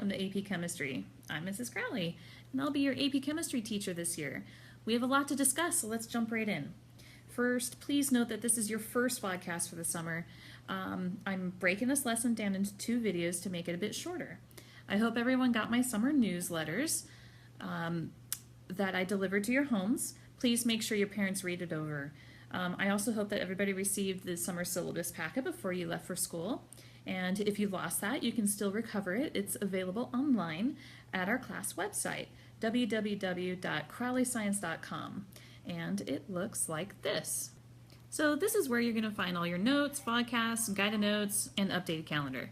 welcome to AP Chemistry. I'm Mrs. Crowley, and I'll be your AP Chemistry teacher this year. We have a lot to discuss, so let's jump right in. First, please note that this is your first podcast for the summer. I'm breaking this lesson down into 2 videos to make it a bit shorter. I hope everyone got my summer newsletters that I delivered to your homes. Please make sure your parents read it over. I also hope that everybody received the summer syllabus packet before you left for school. And if you lost that, you can still recover it. It's available online at our class website, www.crowleyscience.com. And it looks like this. So this is where you're going to find all your notes, podcasts, guided notes, and updated calendar.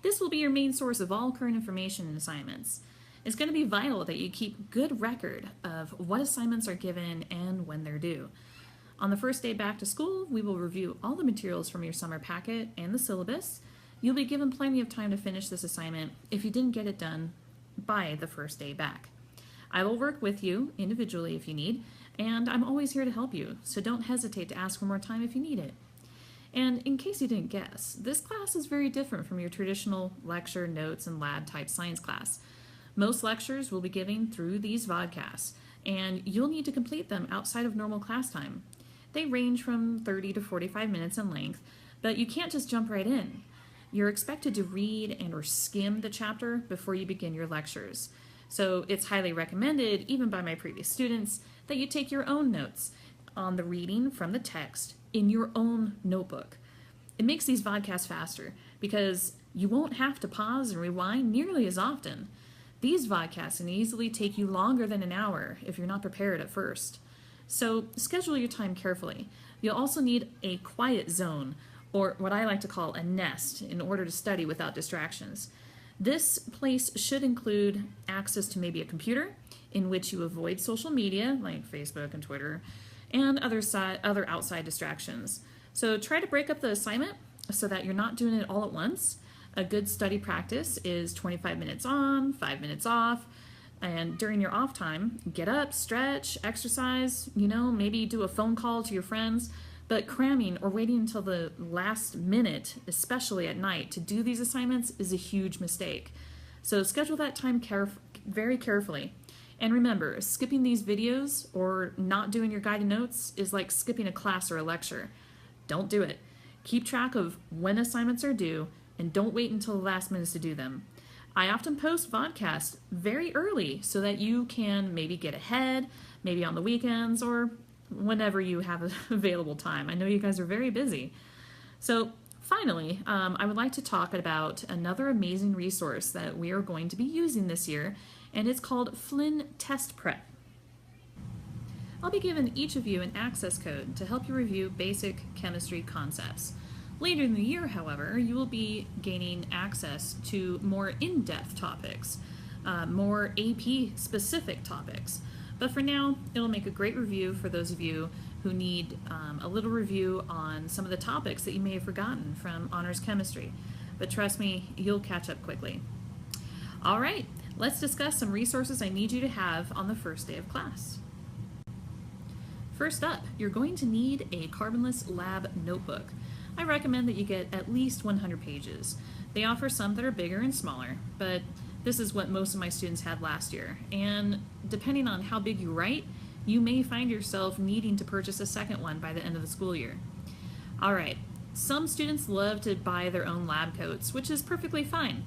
This will be your main source of all current information and assignments. It's going to be vital that you keep good record of what assignments are given and when they're due. On the first day back to school, we will review all the materials from your summer packet and the syllabus. You'll be given plenty of time to finish this assignment if you didn't get it done by the first day back. I will work with you individually if you need, and I'm always here to help you, so don't hesitate to ask for more time if you need it. And in case you didn't guess, this class is very different from your traditional lecture, notes, and lab type science class. Most lectures will be given through these vodcasts, and you'll need to complete them outside of normal class time. They range from 30 to 45 minutes in length, but you can't just jump right in. You're expected to read and or skim the chapter before you begin your lectures. So it's highly recommended, even by my previous students, that you take your own notes on the reading from the text in your own notebook. It makes these vodcasts faster because you won't have to pause and rewind nearly as often. These vodcasts can easily take you longer than an hour if you're not prepared at first. So schedule your time carefully. You'll also need a quiet zone, or what I like to call a nest, in order to study without distractions. This place should include access to maybe a computer in which you avoid social media like Facebook and Twitter and other outside distractions. So try to break up the assignment so that you're not doing it all at once. A good study practice is 25 minutes on, 5 minutes off, and during your off time, get up, stretch, exercise, maybe do a phone call to your friends. But cramming or waiting until the last minute, especially at night, to do these assignments is a huge mistake. So schedule that time very carefully. And remember, skipping these videos or not doing your guided notes is like skipping a class or a lecture. Don't do it. Keep track of when assignments are due and don't wait until the last minute to do them. I often post vodcasts very early so that you can maybe get ahead, maybe on the weekends or whenever you have available time. I know you guys are very busy. So finally, I would like to talk about another amazing resource that we are going to be using this year, and it's called Flynn Test Prep. I'll be giving each of you an access code to help you review basic chemistry concepts. Later in the year, however, you will be gaining access to more in-depth topics, more AP-specific topics. But for now, it'll make a great review for those of you who need a little review on some of the topics that you may have forgotten from honors chemistry. But trust me, you'll catch up quickly. All right, let's discuss some resources I need you to have on the first day of class. First up, you're going to need a carbonless lab notebook. I recommend that you get at least 100 pages. They offer some that are bigger and smaller, but this is what most of my students had last year, and depending on how big you write, you may find yourself needing to purchase a second one by the end of the school year. All right, some students love to buy their own lab coats, which is perfectly fine.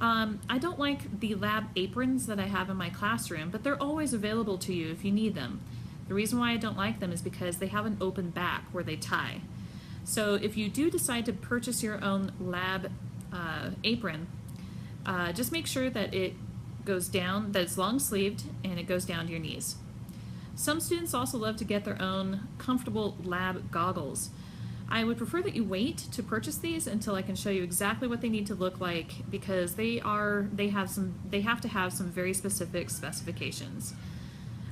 I don't like the lab aprons that I have in my classroom, but they're always available to you if you need them. The reason why I don't like them is because they have an open back where they tie. So if you do decide to purchase your own lab apron, just make sure that it goes down, that it's long sleeved and it goes down to your knees. Some students also love to get their own comfortable lab goggles. I would prefer that you wait to purchase these until I can show you exactly what they need to look like, because they have to have some very specific specifications.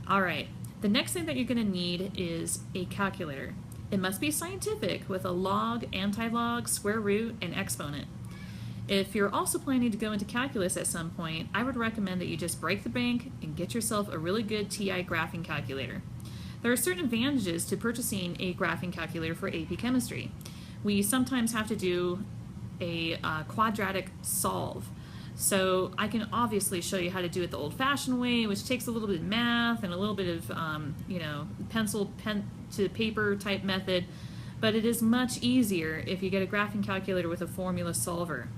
All right, the next thing that you're going to need is a calculator. It must be scientific with a log, anti-log, square root, and exponent. If you're also planning to go into calculus at some point, I would recommend that you just break the bank and get yourself a really good TI graphing calculator. There are certain advantages to purchasing a graphing calculator for AP Chemistry. We sometimes have to do a quadratic solve. So I can obviously show you how to do it the old-fashioned way, which takes a little bit of math and a little bit of, pen to paper type method, but it is much easier if you get a graphing calculator with a formula solver.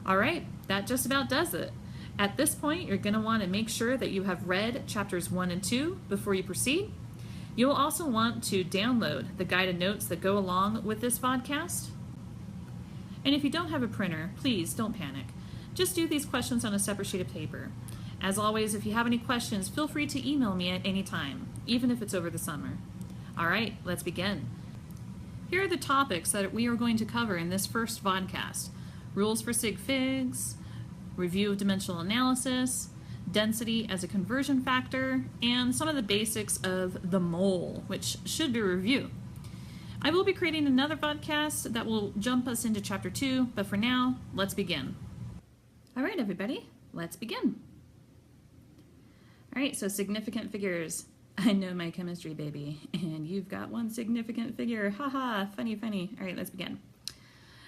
All right, that just about does it. At this point, you're going to want to make sure that you have read chapters 1 and 2 before you proceed. You'll also want to download the guided notes that go along with this vodcast. And if you don't have a printer, please don't panic. Just do these questions on a separate sheet of paper. As always, if you have any questions, feel free to email me at any time, even if it's over the summer. All right, let's begin. Here are the topics that we are going to cover in this first vodcast. Rules for sig figs, review of dimensional analysis, density as a conversion factor, and some of the basics of the mole, which should be a review. I will be creating another vodcast that will jump us into chapter 2, but for now, let's begin. All right, everybody, let's begin. All right, so significant figures. I know my chemistry, baby, and you've got one significant figure. Haha, funny, funny. All right, let's begin.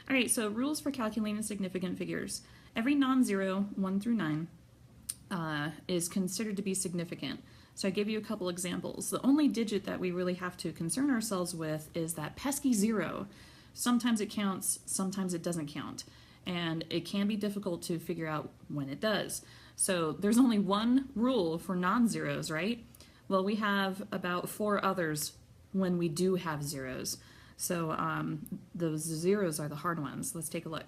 All right, so rules for calculating significant figures. Every non-zero, 1 through 9, is considered to be significant. So I gave you a couple examples. The only digit that we really have to concern ourselves with is that pesky 0. Sometimes it counts, sometimes it doesn't count. And it can be difficult to figure out when it does. So there's only one rule for non-zeros, right? Well, we have about 4 others when we do have zeros. So those zeros are the hard ones. Let's take a look.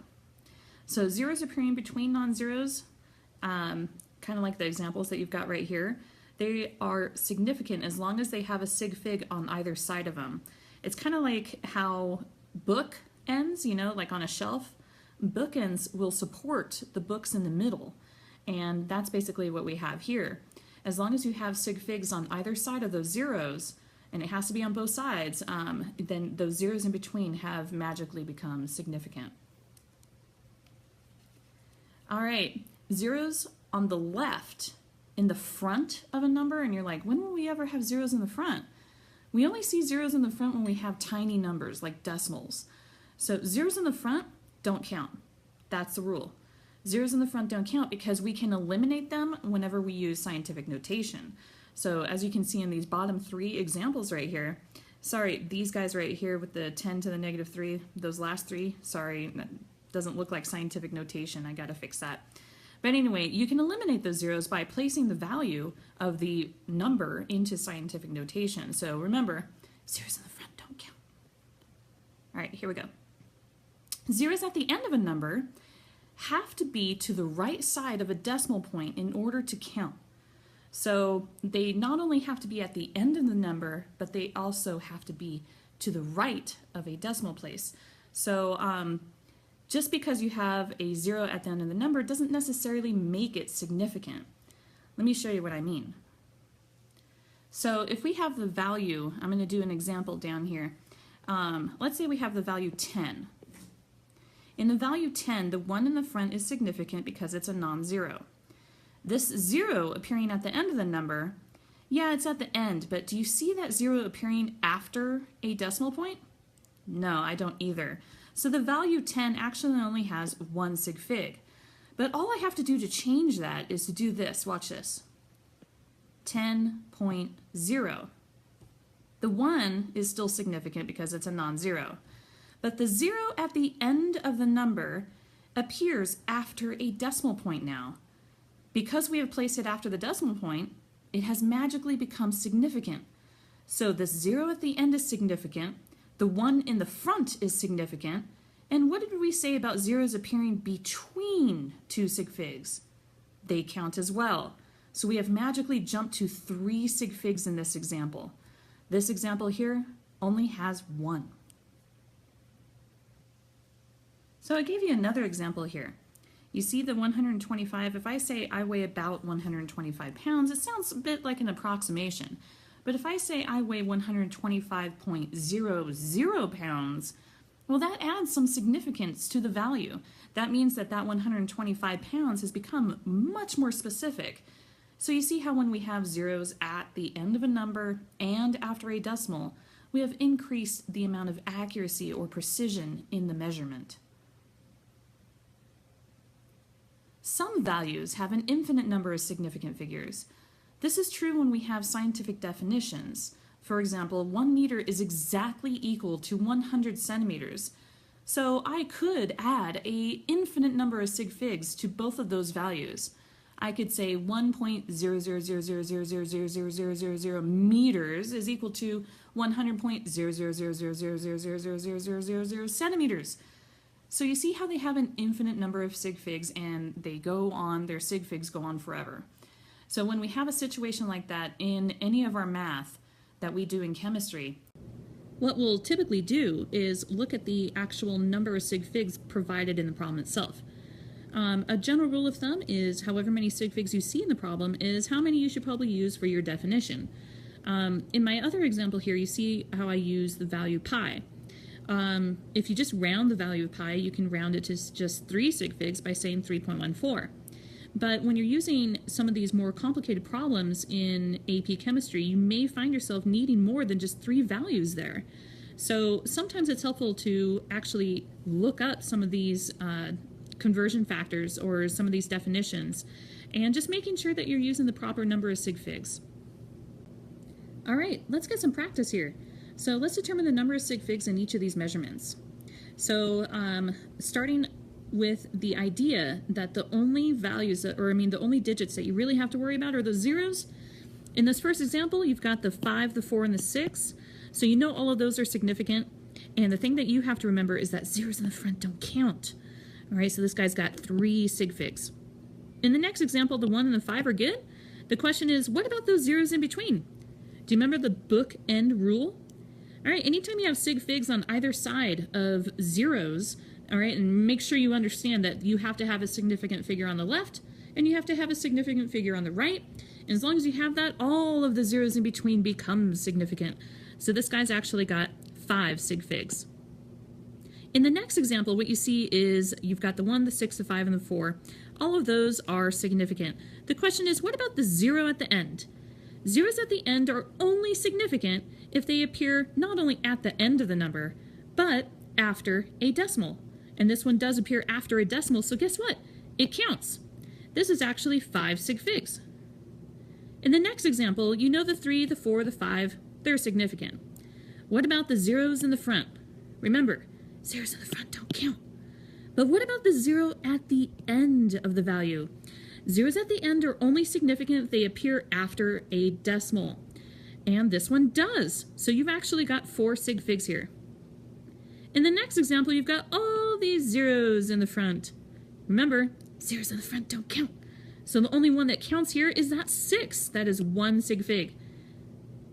So zeros appearing between non-zeros, kind of like the examples that you've got right here, they are significant as long as they have a sig fig on either side of them. It's kind of like how book ends, like on a shelf. Bookends will support the books in the middle, and that's basically what we have here. As long as you have sig figs on either side of those zeros, and it has to be on both sides, then those zeros in between have magically become significant. All right, zeros on the left in the front of a number, and you're like, when will we ever have zeros in the front? We only see zeros in the front when we have tiny numbers like decimals. So zeros in the front don't count. That's the rule. Zeros in the front don't count because we can eliminate them whenever we use scientific notation. So as you can see in these bottom 3 examples right here, sorry, these guys right here with the 10 to the negative 3, those last 3, sorry, that doesn't look like scientific notation. I gotta fix that. But anyway, you can eliminate those zeros by placing the value of the number into scientific notation. So remember, zeros in the front don't count. All right, here we go. Zeros at the end of a number have to be to the right side of a decimal point in order to count. So they not only have to be at the end of the number, but they also have to be to the right of a decimal place. So just because you have a 0 at the end of the number doesn't necessarily make it significant. Let me show you what I mean. So if we have the value, I'm going to do an example down here. Let's say we have the value 10. In the value 10, the 1 in the front is significant because it's a non-zero. This 0 appearing at the end of the number, yeah, it's at the end, but do you see that 0 appearing after a decimal point? No, I don't either. So the value 10 actually only has 1 sig fig. But all I have to do to change that is to do this. Watch this. 10.0. The 1 is still significant because it's a non-zero. But the 0 at the end of the number appears after a decimal point now. Because we have placed it after the decimal point, it has magically become significant. So this 0 at the end is significant, the 1 in the front is significant, and what did we say about zeros appearing between 2 sig figs? They count as well. So we have magically jumped to 3 sig figs in this example. This example here only has 1. So I gave you another example here. You see the 125, if I say I weigh about 125 pounds, it sounds a bit like an approximation. But if I say I weigh 125.00 pounds, well, that adds some significance to the value. That means that that 125 pounds has become much more specific. So you see how when we have zeros at the end of a number and after a decimal, we have increased the amount of accuracy or precision in the measurement. Some values have an infinite number of significant figures. This is true when we have scientific definitions. For example, 1 meter is exactly equal to 100 centimeters. So I could add an infinite number of sig figs to both of those values. I could say 1.00000000000 meters is equal to 100.00000000000 centimeters. So you see how they have an infinite number of sig figs and they go on, their sig figs go on forever. So when we have a situation like that in any of our math that we do in chemistry, what we'll typically do is look at the actual number of sig figs provided in the problem itself. A general rule of thumb is however many sig figs you see in the problem is how many you should probably use for your definition. In my other example here, you see how I use the value pi. If you just round the value of pi, you can round it to just 3 sig figs by saying 3.14. But when you're using some of these more complicated problems in AP chemistry, you may find yourself needing more than just 3 values there. So sometimes it's helpful to actually look up some of these conversion factors or some of these definitions and just making sure that you're using the proper number of sig figs. All right, let's get some practice here. So let's determine the number of sig figs in each of these measurements. So starting with the idea that the only values, the only digits that you really have to worry about are those zeros. In this first example, you've got the 5, the 4, and the 6. So you know all of those are significant. And the thing that you have to remember is that zeros in the front don't count. All right, so this guy's got 3 sig figs. In the next example, the 1 and the 5 are good. The question is, what about those zeros in between? Do you remember the bookend rule? All right, anytime you have sig figs on either side of zeros, all right, and make sure you understand that you have to have a significant figure on the left and you have to have a significant figure on the right. And as long as you have that, all of the zeros in between become significant. So this guy's actually got 5 sig figs. In the next example, what you see is you've got the 1, the 6, the 5, and the 4. All of those are significant. The question is, what about the 0 at the end? Zeros at the end are only significant if they appear not only at the end of the number, but after a decimal. And this one does appear after a decimal, so guess what? It counts. This is actually 5 sig figs. In the next example, you know the 3, the 4, the 5, they're significant. What about the zeros in the front? Remember, zeros in the front don't count. But what about the 0 at the end of the value? Zeros at the end are only significant if they appear after a decimal. And this one does. So you've actually got 4 sig figs here. In the next example, you've got all these zeros in the front. Remember, zeros in the front don't count. So the only one that counts here is that 6. That is 1 sig fig.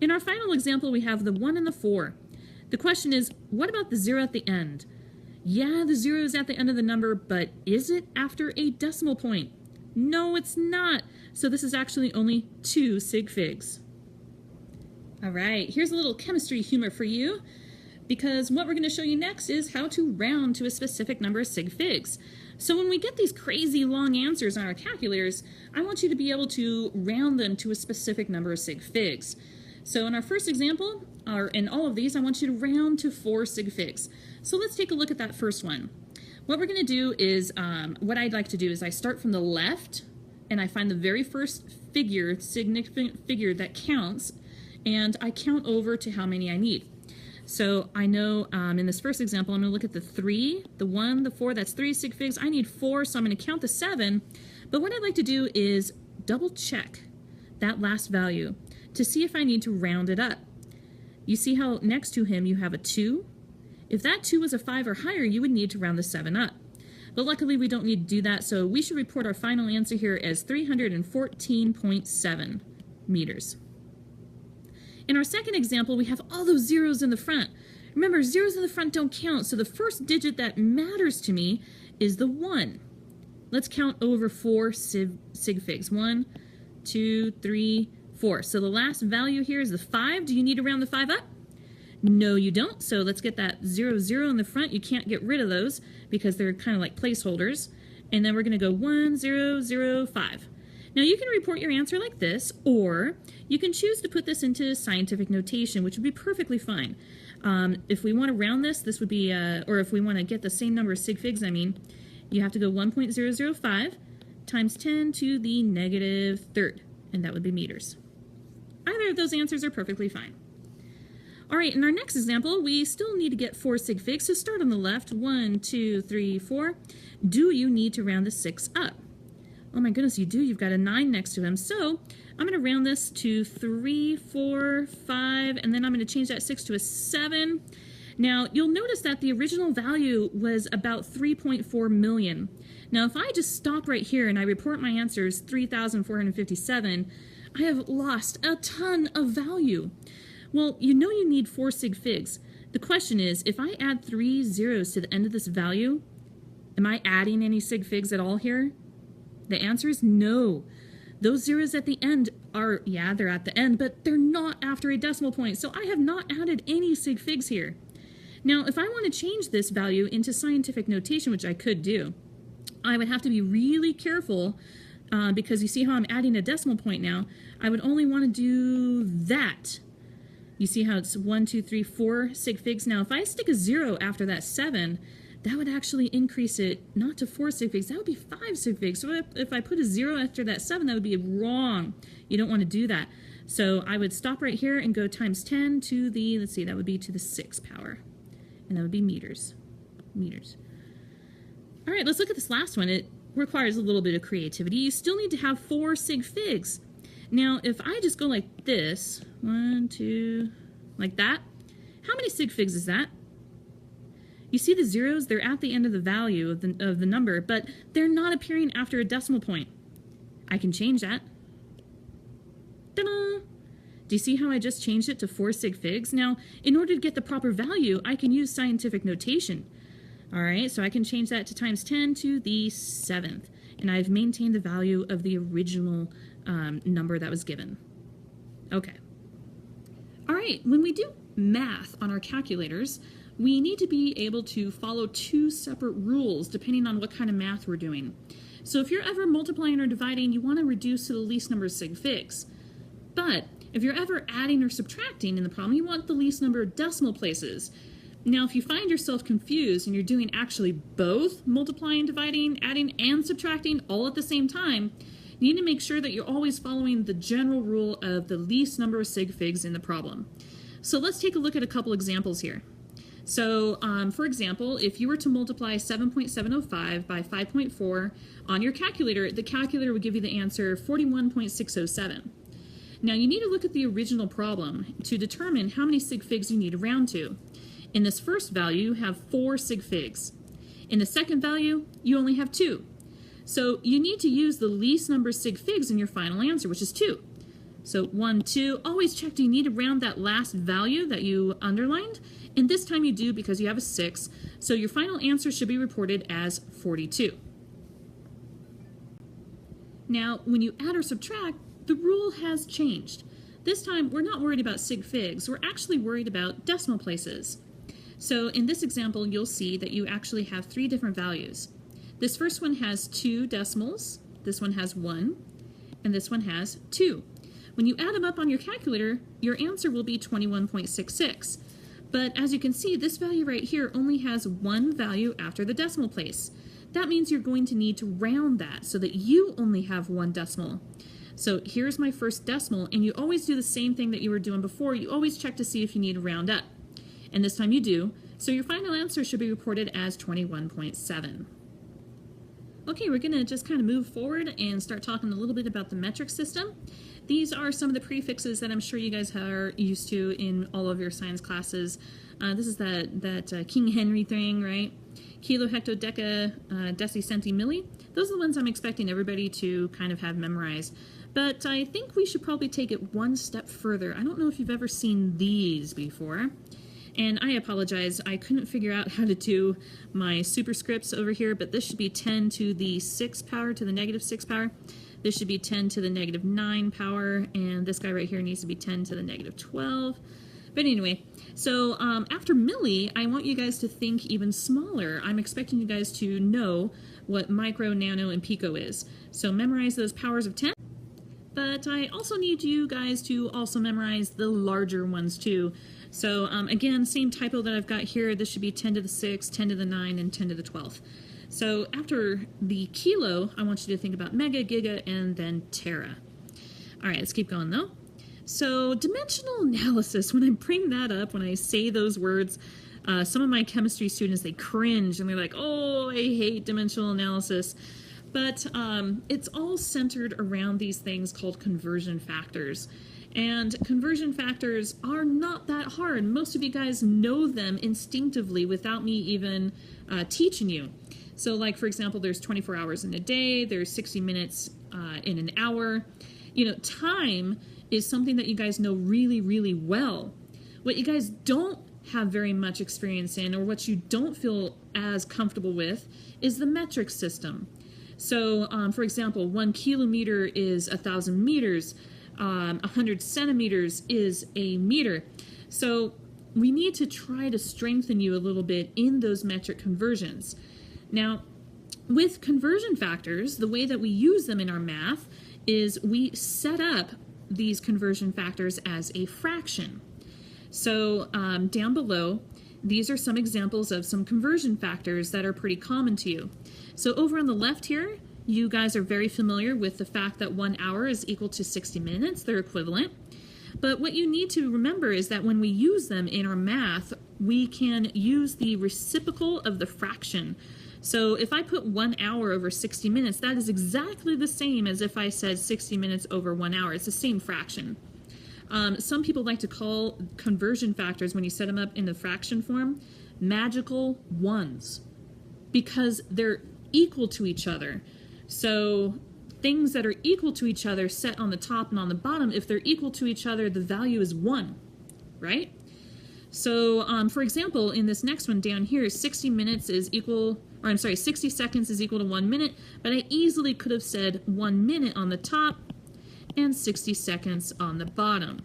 In our final example, we have the 1 and the 4. The question is, what about the 0 at the end? Yeah, the 0 is at the end of the number, but is it after a decimal point? No, it's not. So this is actually only 2 sig figs. All right, here's a little chemistry humor for you, because what we're going to show you next is how to round to a specific number of sig figs. So when we get these crazy long answers on our calculators, I want you to be able to round them to a specific number of sig figs. So in our first example, or in all of these, I want you to round to 4 sig figs. So let's take a look at that first one. What we're going to do is, what I'd like to do is I start from the left, and I find the very first figure, significant figure that counts, and I count over to how many I need. So I know in this first example, I'm going to look at the 3, the 1, the 4, that's 3 sig figs. I need 4, so I'm going to count the 7. But what I'd like to do is double check that last value to see if I need to round it up. You see how next to him you have a 2? If that 2 was a 5 or higher, you would need to round the 7 up. But luckily we don't need to do that, so we should report our final answer here as 314.7 meters. In our second example, we have all those zeros in the front. Remember, zeros in the front don't count, so the first digit that matters to me is the 1. Let's count over 4 sig figs. 1, 2, 3, 4. So the last value here is the 5. Do you need to round the 5 up? No, you don't. So let's get that 0, 0 in the front. You can't get rid of those because they're kind of like placeholders. And then we're going to go 1, 0, 0, 5. Now you can report your answer like this, or you can choose to put this into scientific notation, which would be perfectly fine. If we want to round this, this would be, or if we want to get the same number of sig figs, you have to go 1.005 times 10 to the negative third, and that would be meters. Either of those answers are perfectly fine. All right, in our next example, we still need to get 4 sig figs. So start on the left, 1, 2, 3, 4. Do you need to round the 6 up? Oh my goodness, you do. You've got a 9 next to him. So I'm going to round this to 3, 4, 5, and then I'm going to change that 6 to a 7. Now, you'll notice that the original value was about 3.4 million. Now, if I just stop right here and I report my answers 3,457, I have lost a ton of value. Well, you know you need 4 sig figs. The question is, if I add 3 zeros to the end of this value, am I adding any sig figs at all here? The answer is no. Those zeros at the end are, yeah, they're at the end, but they're not after a decimal point, so I have not added any sig figs here. Now, if I want to change this value into scientific notation, which I could do, I would have to be really careful because you see how I'm adding a decimal point now. I would only want to do that. You see how it's 1, 2, 3, 4 sig figs. Now, if I stick a 0 after that 7, that would actually increase it not to 4 sig figs, that would be 5 sig figs. So if I put a 0 after that 7, that would be wrong. You don't want to do that. So I would stop right here and go times 10 to the, let's see, that would be to the 6th power. And that would be meters. Meters. All right, let's look at this last one. It requires a little bit of creativity. You still need to have 4 sig figs. Now, if I just go like this, 1, 2, like that, how many sig figs is that? You see the zeros? They're at the end of the value of the number, but they're not appearing after a decimal point. I can change that. Ta-da! Do you see how I just changed it to 4 sig figs? Now, in order to get the proper value, I can use scientific notation. All right, so I can change that to times 10 to the 7th, and I've maintained the value of the original number that was given. Okay. All right, when we do math on our calculators, we need to be able to follow 2 separate rules depending on what kind of math we're doing. So if you're ever multiplying or dividing, you want to reduce to the least number of sig figs. But if you're ever adding or subtracting in the problem, you want the least number of decimal places. Now, if you find yourself confused and you're doing actually both multiplying, dividing, adding, and subtracting all at the same time, you need to make sure that you're always following the general rule of the least number of sig figs in the problem. So let's take a look at a couple examples here. So, for example, if you were to multiply 7.705 by 5.4 on your calculator, the calculator would give you the answer 41.607. Now, you need to look at the original problem to determine how many sig figs you need to round to. In this first value, you have 4 sig figs. In the second value, you only have 2. So you need to use the least number of sig figs in your final answer, which is 2. So 1, 2, always check, do you need to round that last value that you underlined? And this time you do because you have a 6, so your final answer should be reported as 42. Now, when you add or subtract, the rule has changed. This time, we're not worried about sig figs, we're actually worried about decimal places. So in this example, you'll see that you actually have 3 different values. This first one has 2 decimals, this one has 1, and this one has 2. When you add them up on your calculator, your answer will be 21.66. But as you can see, this value right here only has 1 value after the decimal place. That means you're going to need to round that so that you only have 1 decimal. So here's my first decimal, and you always do the same thing that you were doing before. You always check to see if you need to round up. And this time you do, so your final answer should be reported as 21.7. Okay, we're going to just kind of move forward and start talking a little bit about the metric system. These are some of the prefixes that I'm sure you guys are used to in all of your science classes. This is that King Henry thing, right? Kilo, hecto, deca, deci, centi, milli. Those are the ones I'm expecting everybody to kind of have memorized. But I think we should probably take it one step further. I don't know if you've ever seen these before. And I apologize, I couldn't figure out how to do my superscripts over here, but this should be 10 to the 6th power to the negative 6th power. This should be 10 to the negative 9 power, and this guy right here needs to be 10 to the negative 12. But anyway, so after milli, I want you guys to think even smaller. I'm expecting you guys to know what micro, nano, and pico is. So memorize those powers of 10. But I also need you guys to also memorize the larger ones too. So again, same typo that I've got here. This should be 10 to the 6th, 10 to the 9, and 10 to the 12th. So after the kilo, I want you to think about mega, giga, and then tera. All right, let's keep going though. So dimensional analysis, when I bring that up, when I say those words, some of my chemistry students, they cringe and they're like, oh, I hate dimensional analysis. But it's all centered around these things called conversion factors. And conversion factors are not that hard. Most of you guys know them instinctively without me even teaching you. So like, for example, there's 24 hours in a day, there's 60 minutes in an hour. You know, time is something that you guys know really, really well. What you guys don't have very much experience in, or what you don't feel as comfortable with, is the metric system. So, for example, 1 kilometer is 1,000 meters, 100 centimeters is a meter. So we need to try to strengthen you a little bit in those metric conversions. Now, with conversion factors, the way that we use them in our math is we set up these conversion factors as a fraction. So down below, these are some examples of some conversion factors that are pretty common to you. So over on the left here, you guys are very familiar with the fact that 1 hour is equal to 60 minutes. They're equivalent. But what you need to remember is that when we use them in our math, we can use the reciprocal of the fraction. So if I put 1 hour over 60 minutes, that is exactly the same as if I said 60 minutes over 1 hour. It's the same fraction. Some people like to call conversion factors, when you set them up in the fraction form, magical ones, because they're equal to each other. So things that are equal to each other set on the top and on the bottom, if they're equal to each other, the value is 1, right? So for example, in this next one down here, 60 minutes is equal, or I'm sorry, 60 seconds is equal to 1 minute, but I easily could have said 1 minute on the top and 60 seconds on the bottom.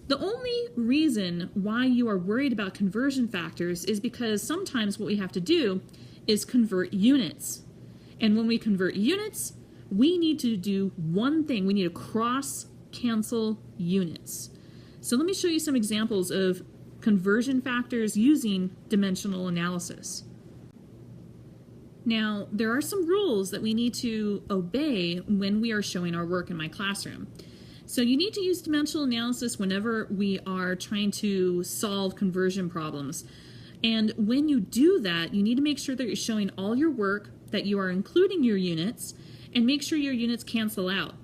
The only reason why you are worried about conversion factors is because sometimes what we have to do is convert units. And when we convert units, we need to do one thing. We need to cross-cancel units. So let me show you some examples of conversion factors using dimensional analysis. Now, there are some rules that we need to obey when we are showing our work in my classroom. So you need to use dimensional analysis whenever we are trying to solve conversion problems. And when you do that, you need to make sure that you're showing all your work, that you are including your units, and make sure your units cancel out.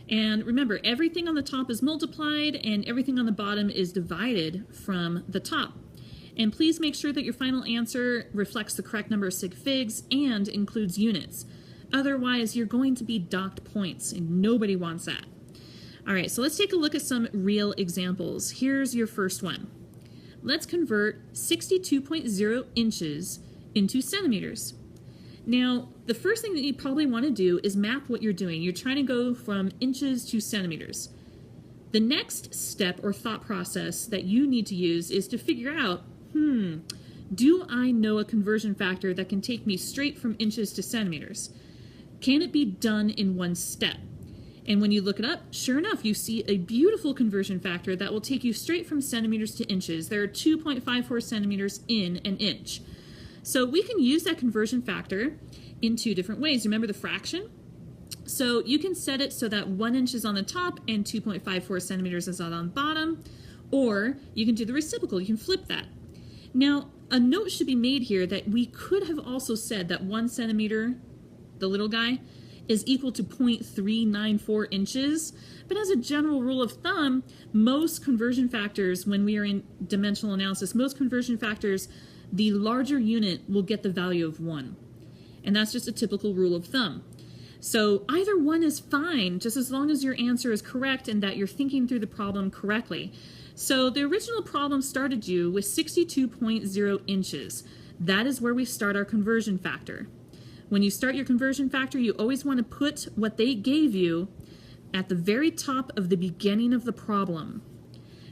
And remember, everything on the top is multiplied and everything on the bottom is divided from the top. And please make sure that your final answer reflects the correct number of sig figs and includes units. Otherwise, you're going to be docked points, and nobody wants that. All right, so let's take a look at some real examples. Here's your first one. Let's convert 62.0 inches into centimeters. Now, the first thing that you probably want to do is map what you're doing. You're trying to go from inches to centimeters. The next step or thought process that you need to use is to figure out, do I know a conversion factor that can take me straight from inches to centimeters? Can it be done in one step? And when you look it up, sure enough, you see a beautiful conversion factor that will take you straight from centimeters to inches. There are 2.54 centimeters in an inch. So we can use that conversion factor in two different ways. Remember the fraction? So you can set it so that 1 inch is on the top and 2.54 centimeters is on the bottom, or you can do the reciprocal. You can flip that. Now, a note should be made here that we could have also said that 1 centimeter, the little guy, is equal to 0.394 inches. But as a general rule of thumb, most conversion factors, when we are in dimensional analysis, most conversion factors, the larger unit will get the value of 1. And that's just a typical rule of thumb. So either one is fine, just as long as your answer is correct and that you're thinking through the problem correctly. So the original problem started you with 62.0 inches. That is where we start our conversion factor. When you start your conversion factor, you always want to put what they gave you at the very top of the beginning of the problem.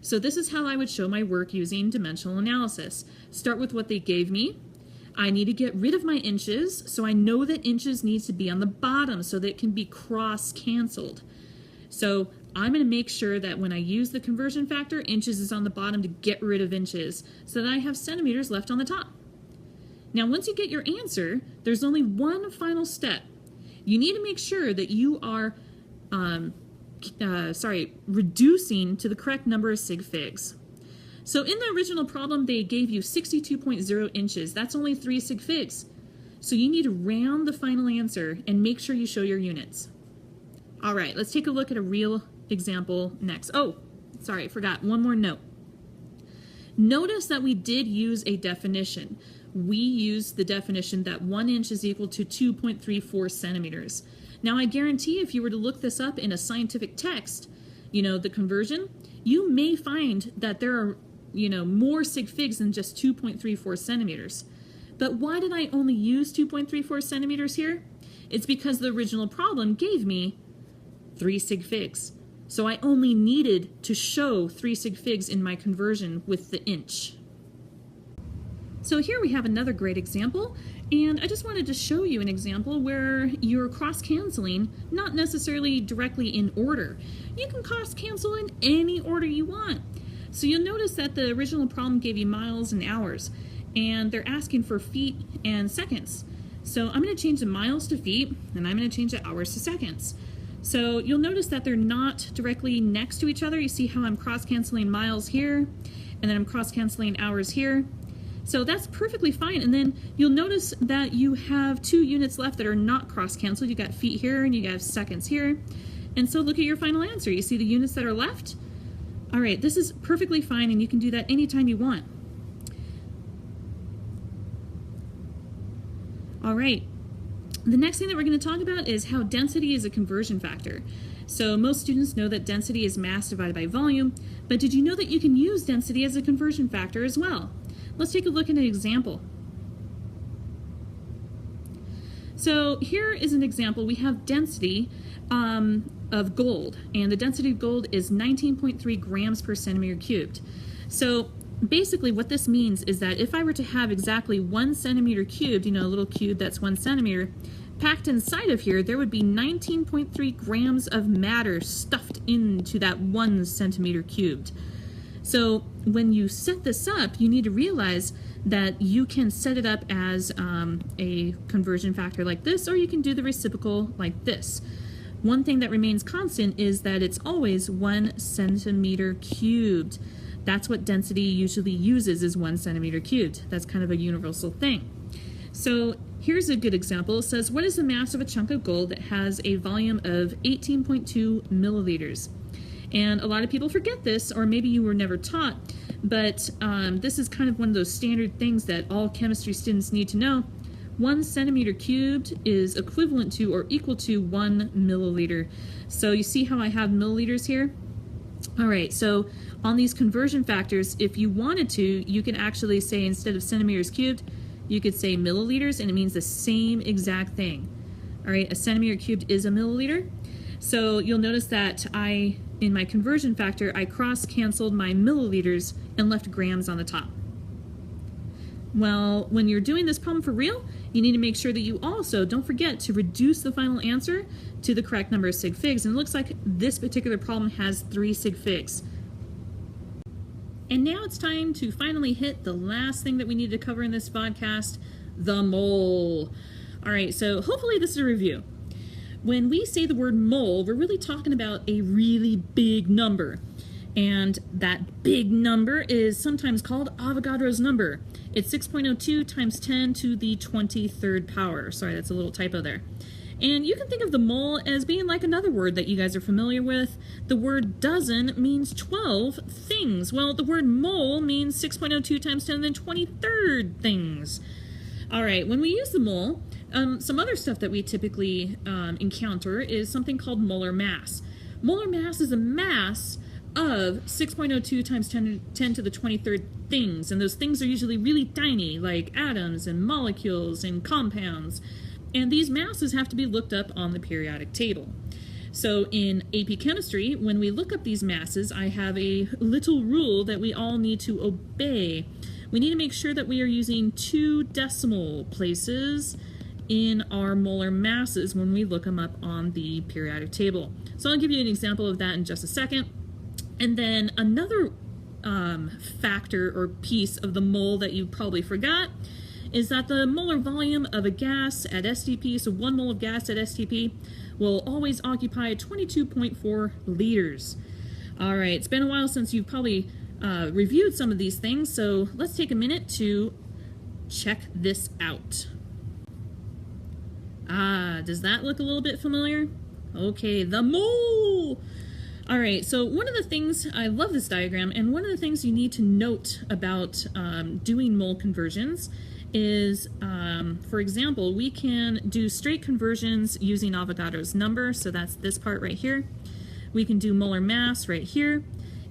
So this is how I would show my work using dimensional analysis. Start with what they gave me. I need to get rid of my inches, so I know that inches needs to be on the bottom so that it can be cross-canceled. So I'm going to make sure that when I use the conversion factor, inches is on the bottom to get rid of inches, so that I have centimeters left on the top. Now, once you get your answer, there's only one final step. You need to make sure that you are reducing to the correct number of sig figs. So in the original problem, they gave you 62.0 inches. That's only 3 sig figs. So you need to round the final answer and make sure you show your units. All right, let's take a look at a real example next. Oh, sorry, I forgot. One more note. Notice that we did use a definition. We used the definition that 1 inch is equal to 2.34 centimeters. Now, I guarantee if you were to look this up in a scientific text, the conversion, you may find that there are, more sig figs than just 2.34 centimeters. But why did I only use 2.34 centimeters here? It's because the original problem gave me 3 sig figs. So I only needed to show 3 sig figs in my conversion with the inch. So here we have another great example, and I just wanted to show you an example where you're cross-canceling, not necessarily directly in order. You can cross-cancel in any order you want. So you'll notice that the original problem gave you miles and hours, and they're asking for feet and seconds. So I'm going to change the miles to feet, and I'm going to change the hours to seconds. So you'll notice that they're not directly next to each other. You see how I'm cross-canceling miles here, and then I'm cross-canceling hours here. So that's perfectly fine. And then you'll notice that you have 2 units left that are not cross-canceled. You got feet here and you got seconds here. And so look at your final answer. You see the units that are left? All right, this is perfectly fine, and you can do that anytime you want. All right, the next thing that we're going to talk about is how density is a conversion factor. So most students know that density is mass divided by volume, but did you know that you can use density as a conversion factor as well? Let's take a look at an example. So here is an example. We have density of gold, and the density of gold is 19.3 grams per centimeter cubed. So basically what this means is that if I were to have exactly 1 centimeter cubed, a little cube that's 1 centimeter, packed inside of here, there would be 19.3 grams of matter stuffed into that 1 centimeter cubed. So when you set this up, you need to realize that you can set it up as a conversion factor like this, or you can do the reciprocal like this. One thing that remains constant is that it's always 1 centimeter cubed. That's what density usually uses, is 1 centimeter cubed. That's kind of a universal thing. So here's a good example. It says, what is the mass of a chunk of gold that has a volume of 18.2 milliliters? And a lot of people forget this, or maybe you were never taught, but this is kind of one of those standard things that all chemistry students need to know. 1 centimeter cubed is equivalent to or equal to 1 milliliter. So you see how I have milliliters here? All right, so on these conversion factors, if you wanted to, you can actually say, instead of centimeters cubed, you could say milliliters, and it means the same exact thing. All right, a centimeter cubed is a milliliter. So you'll notice that in my conversion factor, I cross-canceled my milliliters and left grams on the top. Well, when you're doing this problem for real, you need to make sure that you also don't forget to reduce the final answer to the correct number of sig figs. And it looks like this particular problem has 3 sig figs. And now it's time to finally hit the last thing that we need to cover in this podcast, the mole. All right, so hopefully this is a review. When we say the word mole, we're really talking about a really big number. And that big number is sometimes called Avogadro's number. It's 6.02 times 10 to the 23rd power. Sorry, that's a little typo there. And you can think of the mole as being like another word that you guys are familiar with. The word dozen means 12 things. Well, the word mole means 6.02 times 10 to the 23rd things. All right, when we use the mole, some other stuff that we typically encounter is something called molar mass. Molar mass is a mass of 6.02 times 10 to the 23rd things, and those things are usually really tiny, like atoms and molecules and compounds, and these masses have to be looked up on the periodic table. So in AP Chemistry, when we look up these masses, I have a little rule that we all need to obey. We need to make sure that we are using 2 decimal places in our molar masses when we look them up on the periodic table. So I'll give you an example of that in just a second. And then another factor or piece of the mole that you probably forgot is that the molar volume of a gas at STP, so 1 mole of gas at STP, will always occupy 22.4 liters. All right, it's been a while since you've probably reviewed some of these things, so let's take a minute to check this out. Does that look a little bit familiar? Okay, the mole! All right, so one of the things, I love this diagram, and one of the things you need to note about doing mole conversions is, for example, we can do straight conversions using Avogadro's number, so that's this part right here. We can do molar mass right here,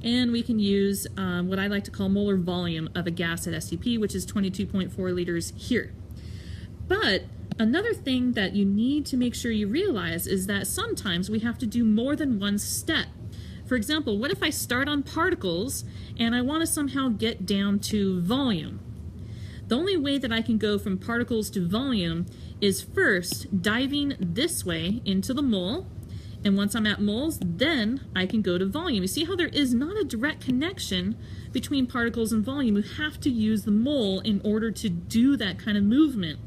and we can use what I like to call molar volume of a gas at STP, which is 22.4 liters here. But another thing that you need to make sure you realize is that sometimes we have to do more than one step. For example, what if I start on particles and I want to somehow get down to volume? The only way that I can go from particles to volume is first diving this way into the mole, and once I'm at moles, then I can go to volume. You see how there is not a direct connection between particles and volume. You have to use the mole in order to do that kind of movement.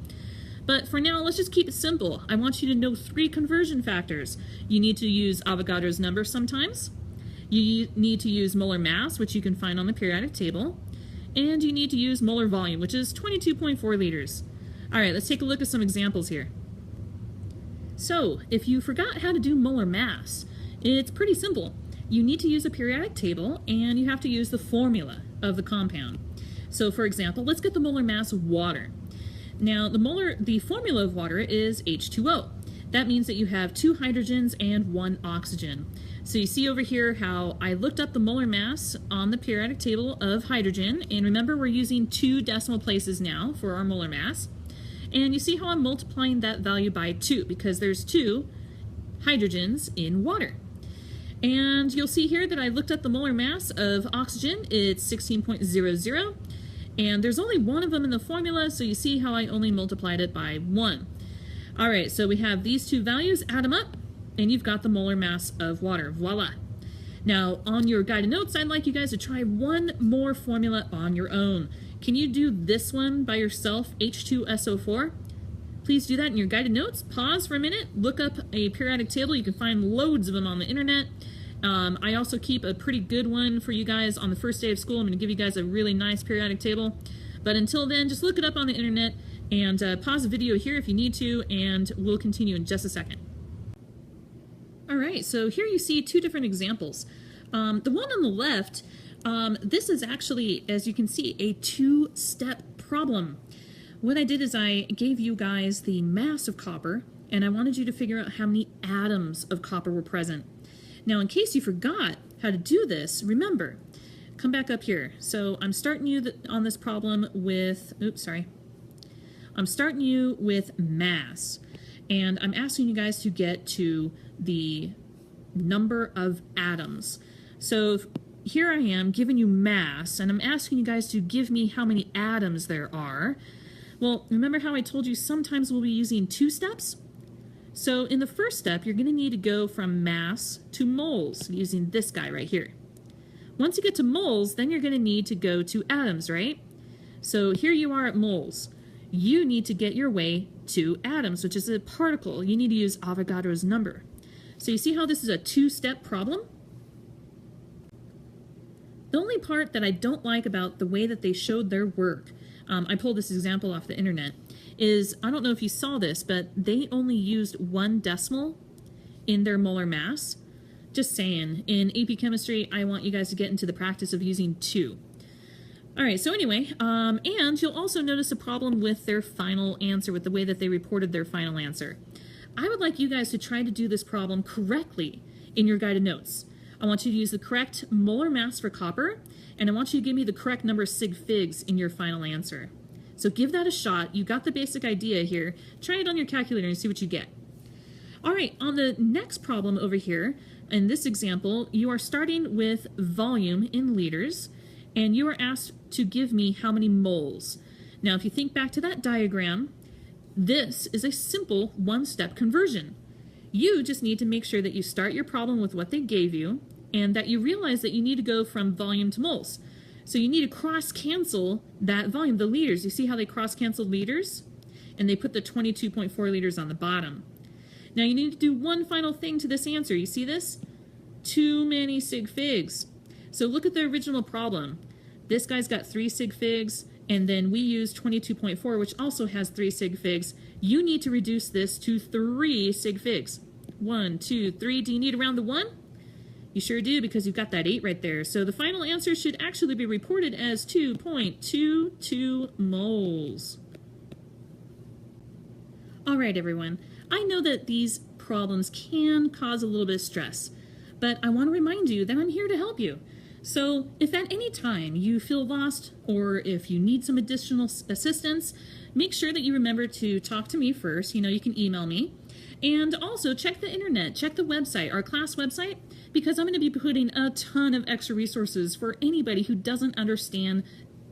But for now, let's just keep it simple. I want you to know 3 conversion factors. You need to use Avogadro's number sometimes. You need to use molar mass, which you can find on the periodic table. And you need to use molar volume, which is 22.4 liters. All right, let's take a look at some examples here. So, if you forgot how to do molar mass, it's pretty simple. You need to use a periodic table, and you have to use the formula of the compound. So, for example, let's get the molar mass of water. Now, the formula of water is H2O. That means that you have 2 hydrogens and 1 oxygen. So you see over here how I looked up the molar mass on the periodic table of hydrogen, and remember we're using 2 decimal places now for our molar mass. And you see how I'm multiplying that value by 2 because there's 2 hydrogens in water. And you'll see here that I looked up the molar mass of oxygen. It's 16.00, and there's only 1 of them in the formula, so you see how I only multiplied it by 1. All right, so we have these 2 values, add them up, and you've got the molar mass of water. Voila. Now, on your guided notes, I'd like you guys to try one more formula on your own. Can you do this one by yourself, H2SO4? Please do that in your guided notes. Pause for a minute, look up a periodic table. You can find loads of them on the internet. I also keep a pretty good one for you guys on the first day of school. I'm going to give you guys a really nice periodic table. But until then, just look it up on the internet and pause the video here if you need to, and we'll continue in just a second. All right, so here you see 2 different examples. The one on the left, this is actually, as you can see, a 2-step problem. What I did is I gave you guys the mass of copper, and I wanted you to figure out how many atoms of copper were present. Now, in case you forgot how to do this, remember, come back up here. So I'm starting you on this problem with, I'm starting you with mass, and I'm asking you guys to get to the number of atoms. So here I am giving you mass, and I'm asking you guys to give me how many atoms there are. Well, remember how I told you sometimes we'll be using 2 steps? So in the first step, you're going to need to go from mass to moles using this guy right here. Once you get to moles, then you're going to need to go to atoms, right? So here you are at moles. You need to get your way to atoms, which is a particle. You need to use Avogadro's number. So you see how this is a 2-step problem? The only part that I don't like about the way that they showed their work, I pulled this example off the internet, is, I don't know if you saw this, but they only used 1 decimal in their molar mass. Just saying, in AP Chemistry, I want you guys to get into the practice of using 2. All right, so anyway, and you'll also notice a problem with their final answer, with the way that they reported their final answer. I would like you guys to try to do this problem correctly in your guided notes. I want you to use the correct molar mass for copper, and I want you to give me the correct number of sig figs in your final answer. So give that a shot. You got the basic idea here. Try it on your calculator and see what you get. All right, on the next problem over here, in this example, you are starting with volume in liters, and you are asked to give me how many moles. Now, if you think back to that diagram, this is a simple 1-step conversion. You just need to make sure that you start your problem with what they gave you, and that you realize that you need to go from volume to moles. So you need to cross-cancel that volume, the liters. You see how they cross-canceled liters? And they put the 22.4 liters on the bottom. Now you need to do one final thing to this answer. You see this? Too many sig figs. So look at the original problem. This guy's got 3 sig figs, and then we use 22.4, which also has 3 sig figs. You need to reduce this to 3 sig figs. 1, 2, 3. Do you need around the 1? You sure do, because you've got that 8 right there. So the final answer should actually be reported as 2.22 moles. All right, everyone. I know that these problems can cause a little bit of stress, but I want to remind you that I'm here to help you. So if at any time you feel lost or if you need some additional assistance, make sure that you remember to talk to me first. You can email me. And also check the internet, check the website, our class website, because I'm going to be putting a ton of extra resources for anybody who doesn't understand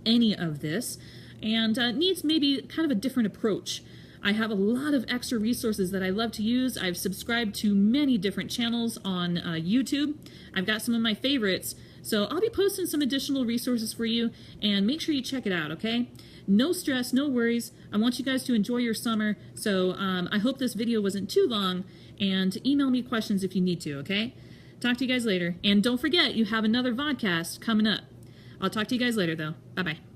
any of this and needs maybe kind of a different approach. I have a lot of extra resources that I love to use. I've subscribed to many different channels on YouTube. I've got some of my favorites. So I'll be posting some additional resources for you, and make sure you check it out, okay? No stress, no worries. I want you guys to enjoy your summer, so I hope this video wasn't too long, and email me questions if you need to, okay? Talk to you guys later, and don't forget, you have another Vodcast coming up. I'll talk to you guys later, though. Bye-bye.